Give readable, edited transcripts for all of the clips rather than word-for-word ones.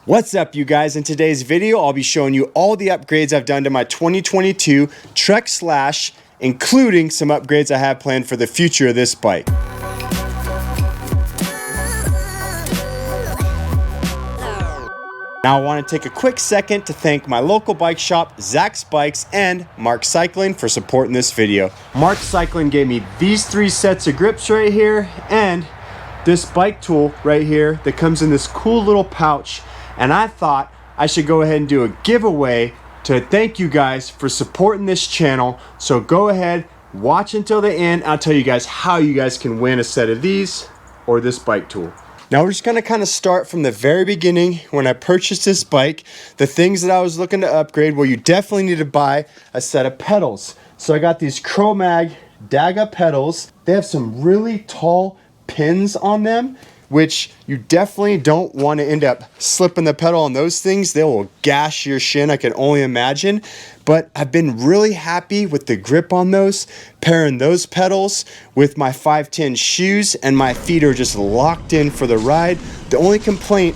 What's up, you guys? In today's video, I'll be showing you all the upgrades I've done to my 2022 Trek Slash, including some upgrades I have planned for the future of this bike. Now I want to take a quick second to thank my local bike shop, Zach's Bikes, and Mark Cycling for supporting this video. Mark Cycling gave me these 3 sets of grips right here, and this bike tool right here that comes in this cool little pouch. And I thought I should go ahead and do a giveaway to thank you guys for supporting this channel. So go ahead, watch until the end. I'll tell you guys how you guys can win a set of these or this bike tool. Now we're just gonna kind of start from the very beginning. When I purchased this bike, the things that I was looking to upgrade, well, you definitely need to buy a set of pedals. So I got these Chromag Daga pedals. They have some really tall pins on them, which you definitely don't want to end up slipping the pedal on those things. They will gash your shin, I can only imagine. But I've been really happy with the grip on those, pairing those pedals with my 510 shoes, and my feet are just locked in for the ride. The only complaint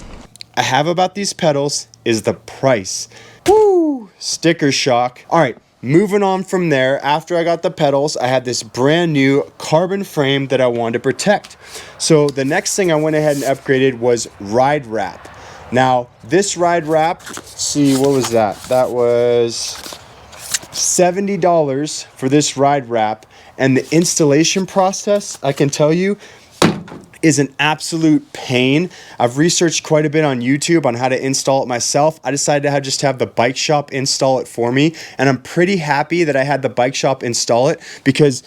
I have about these pedals is the price. Woo! Sticker shock. All right. Moving on from there, after I got the pedals, I had this brand new carbon frame that I wanted to protect. So the next thing I went ahead and upgraded was ride wrap. Now this ride wrap, let's see, what was that? That was $70 for this ride wrap. And the installation process, I can tell you, is an absolute pain. I've researched quite a bit on YouTube on how to install it myself. I decided to just have the bike shop install it for me, and I'm pretty happy that I had the bike shop install it because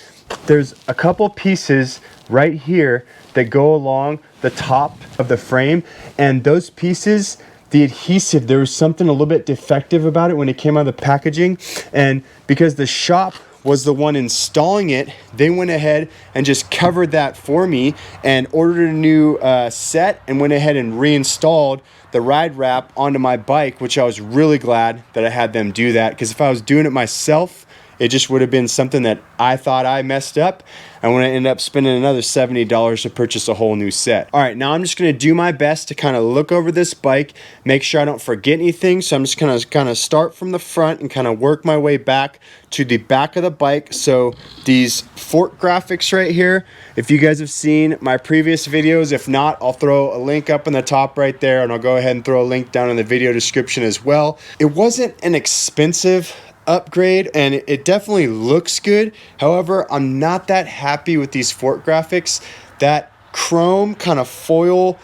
there's a couple pieces right here that go along the top of the frame, and those pieces, the adhesive, there was something a little bit defective about it when it came out of the packaging, and because the shop was the one installing it, they went ahead and just covered that for me and ordered a new set and went ahead and reinstalled the ride wrap onto my bike, which I was really glad that I had them do that, because if I was doing it myself, it just would have been something that I thought I messed up. And when I ended up spending another $70 to purchase a whole new set. All right, now I'm just gonna do my best to kind of look over this bike, make sure I don't forget anything. So I'm just gonna kind of start from the front and kind of work my way back to the back of the bike. So these fork graphics right here, if you guys have seen my previous videos, if not, I'll throw a link up in the top right there, and I'll go ahead and throw a link down in the video description as well. It wasn't an expensive upgrade, and it definitely looks good. However, I'm not that happy with these fork graphics. That chrome kind of foil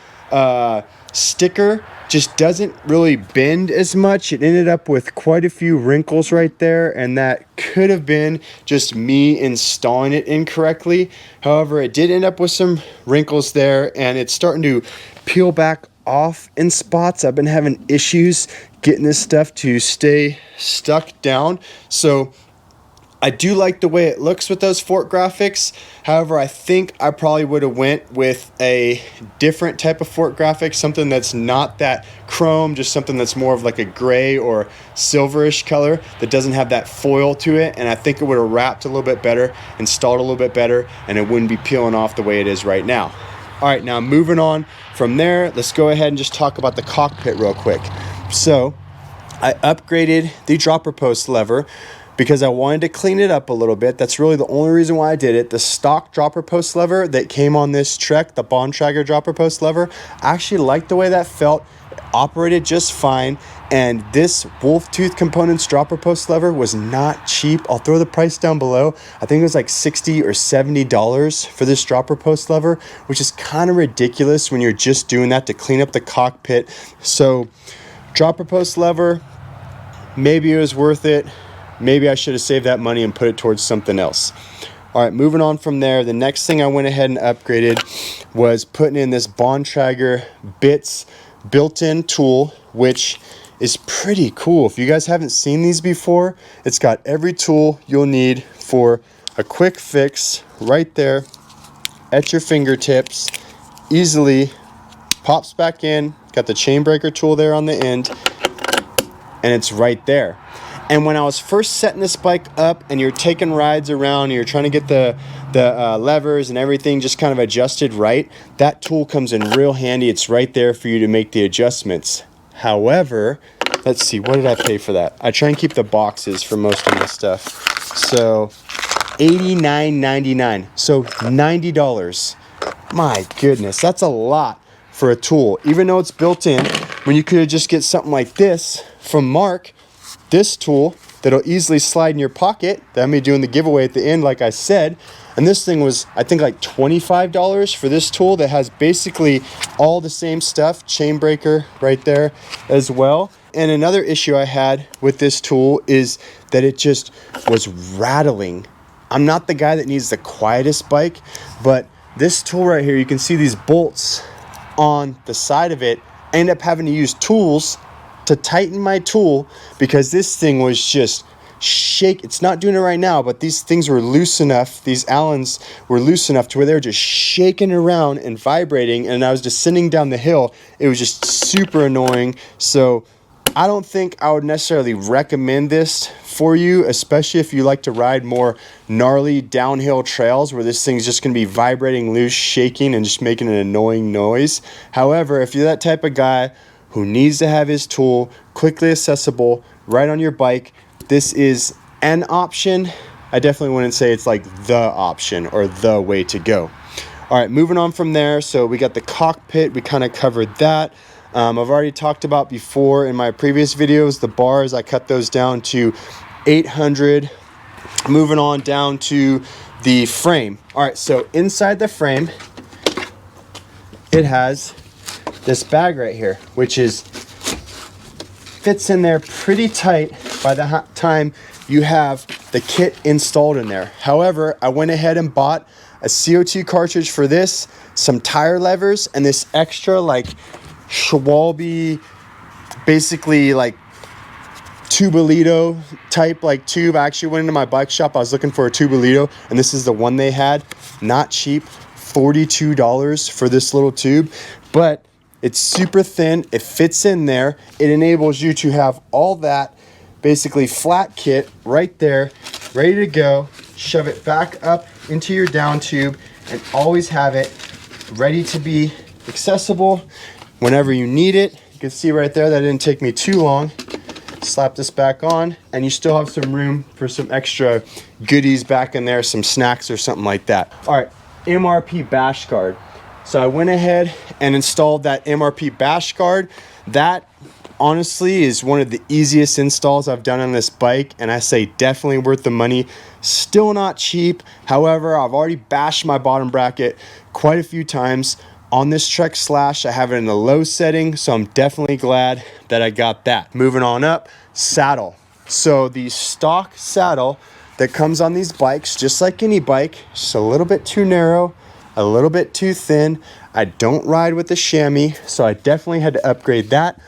sticker just doesn't really bend as much. It ended up with quite a few wrinkles right there, and that could have been just me installing it incorrectly. However, it did end up with some wrinkles there, and it's starting to peel back off in spots. I've been having issues getting this stuff to stay stuck down. So I do like the way it looks with those fork graphics. However, I think I probably would have went with a different type of fork graphic, something that's not that chrome, just something that's more of like a gray or silverish color that doesn't have that foil to it. And I think it would have wrapped a little bit better, installed a little bit better, and it wouldn't be peeling off the way it is right now. All right, now moving on from there, let's go ahead and just talk about the cockpit real quick. So I upgraded the dropper post lever because I wanted to clean it up a little bit. That's really the only reason why I did it. The stock dropper post lever that came on this Trek, the Bontrager dropper post lever, I actually liked the way that felt. It operated just fine. And this Wolf Tooth Components dropper post lever was not cheap. I'll throw the price down below. I think it was like $60 or $70 for this dropper post lever, which is kind of ridiculous when you're just doing that to clean up the cockpit. So dropper post lever, maybe it was worth it. Maybe I should have saved that money and put it towards something else. All right, moving on from there, the next thing I went ahead and upgraded was putting in this Bontrager Bits built-in tool, which is pretty cool. If you guys haven't seen these before, it's got every tool you'll need for a quick fix right there at your fingertips. Easily pops back in, got the chain breaker tool there on the end, and it's right there. And when I was first setting this bike up and you're taking rides around and you're trying to get the levers and everything just kind of adjusted right, that tool comes in real handy. It's right there for you to make the adjustments. However, let's see, what did I pay for that? I try and keep the boxes for most of my stuff. So $89.99, so $90. My goodness, that's a lot for a tool, even though it's built in, when you could just get something like this from Mark, this tool that'll easily slide in your pocket, that I'm gonna be doing the giveaway at the end, like I said. And this thing was, I think, like $25 for this tool that has basically all the same stuff, chain breaker right there as well. And another issue I had with this tool is that it just was rattling. I'm not the guy that needs the quietest bike, but this tool right here, you can see these bolts on the side of it. I end up having to use tools to tighten my tool because this thing was just shake. It's not doing it right now, but these things were loose enough, these Allens were loose enough to where they were just shaking around and vibrating, and I was descending down the hill. It was just super annoying. So I don't think I would necessarily recommend this for you, especially if you like to ride more gnarly downhill trails where this thing's just going to be vibrating loose, shaking, and just making an annoying noise. However, if you're that type of guy who needs to have his tool quickly accessible right on your bike, this is an option. I definitely wouldn't say it's like the option or the way to go. All right, moving on from there. So we got the cockpit. We kind of covered that. I've already talked about before in my previous videos, the bars, I cut those down to 800. Moving on down to the frame. All right, so inside the frame, it has this bag right here, which fits in there pretty tight by the time you have the kit installed in there. However, I went ahead and bought a CO2 cartridge for this, some tire levers, and this extra like Schwalbe, basically like Tubolito type like tube. I actually went into my bike shop. I was looking for a Tubolito, and this is the one they had. Not cheap, $42 for this little tube, but it's super thin. It fits in there. It enables you to have all that basically flat kit right there, ready to go. Shove it back up into your down tube and always have it ready to be accessible whenever you need it. You can see right there that didn't take me too long. Slap this back on, and you still have some room for some extra goodies back in there, some snacks or something like that. All right, MRP bash guard. So I went ahead and installed that MRP bash guard. That honestly is one of the easiest installs I've done on this bike, and I say definitely worth the money. Still not cheap. However, I've already bashed my bottom bracket quite a few times. On this Trek Slash, I have it in the low setting, so I'm definitely glad that I got that. Moving on up, saddle. So the stock saddle that comes on these bikes, just like any bike, just a little bit too narrow, a little bit too thin. I don't ride with the chamois, so I definitely had to upgrade that.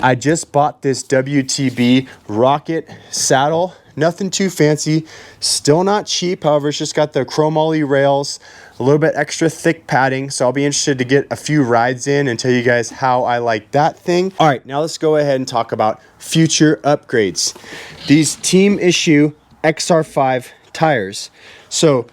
I just bought this WTB Rocket saddle. Nothing too fancy, still not cheap. However, it's just got the chromoly rails, a little bit extra thick padding. So I'll be interested to get a few rides in and tell you guys how I like that thing. All right, now let's go ahead and talk about future upgrades. These Team Issue XR5 tires. So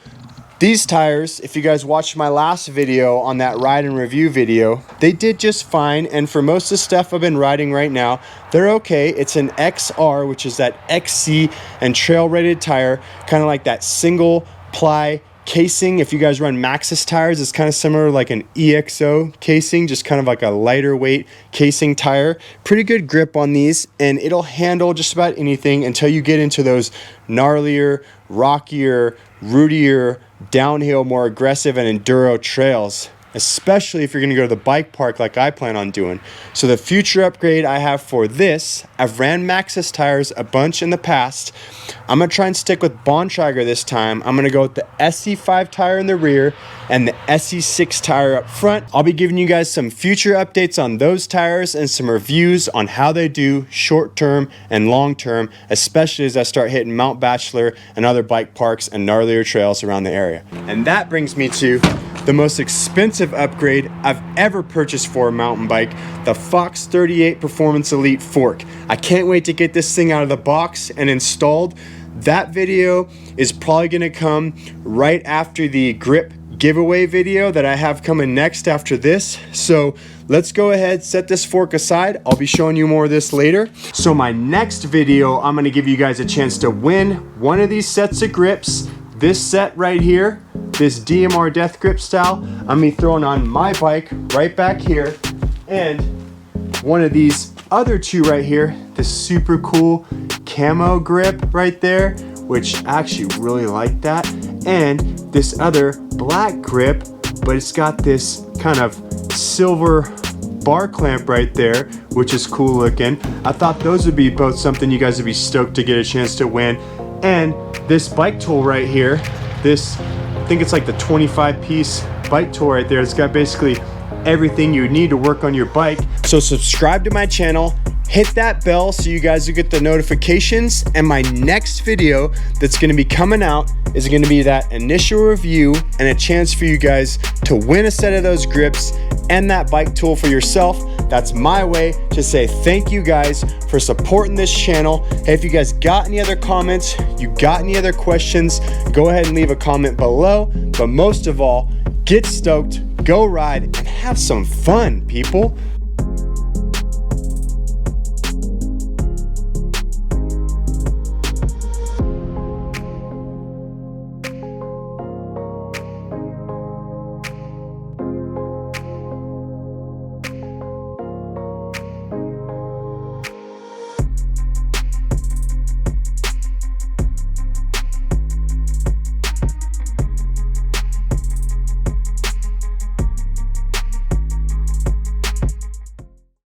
these tires, if you guys watched my last video on that ride and review video, they did just fine. And for most of the stuff I've been riding right now, they're okay. It's an XR, which is that XC and trail rated tire, kind of like that single ply casing. If you guys run Maxxis tires, it's kind of similar like an EXO casing, just kind of like a lighter weight casing tire. Pretty good grip on these, and it'll handle just about anything until you get into those gnarlier, rockier, rootier, downhill, more aggressive and enduro trails, especially if you're going to go to the bike park like I plan on doing. So the future upgrade I have for this, I've ran Maxxis tires a bunch in the past. I'm going to try and stick with Bontrager this time. I'm going to go with the SC5 tire in the rear and the SC6 tire up front. I'll be giving you guys some future updates on those tires and some reviews on how they do short term and long term, especially as I start hitting Mount Bachelor and other bike parks and gnarlier trails around the area. And that brings me to the most expensive upgrade I've ever purchased for a mountain bike, the Fox 38 Performance Elite fork. I can't wait to get this thing out of the box and installed. That video is probably going to come right after the grip giveaway video that I have coming next after this. So let's go ahead, set this fork aside. I'll be showing you more of this later. So my next video, I'm gonna give you guys a chance to win one of these sets of grips. This set right here, this DMR Death Grip style, I'm gonna be throwing on my bike right back here, and one of these other two right here, this super cool camo grip right there, which I actually really like that, and this other black grip, but it's got this kind of silver bar clamp right there, which is cool looking. I thought those would be both something you guys would be stoked to get a chance to win. And this bike tool right here, this, I think it's like the 25-piece bike tool right there. It's got basically everything you need to work on your bike. So subscribe to my channel, hit that bell so you guys will get the notifications, and my next video that's gonna be coming out is gonna be that initial review and a chance for you guys to win a set of those grips and that bike tool for yourself. That's my way to say thank you guys for supporting this channel. Hey, if you guys got any other comments, you got any other questions, go ahead and leave a comment below. But most of all, get stoked, go ride, and have some fun, people.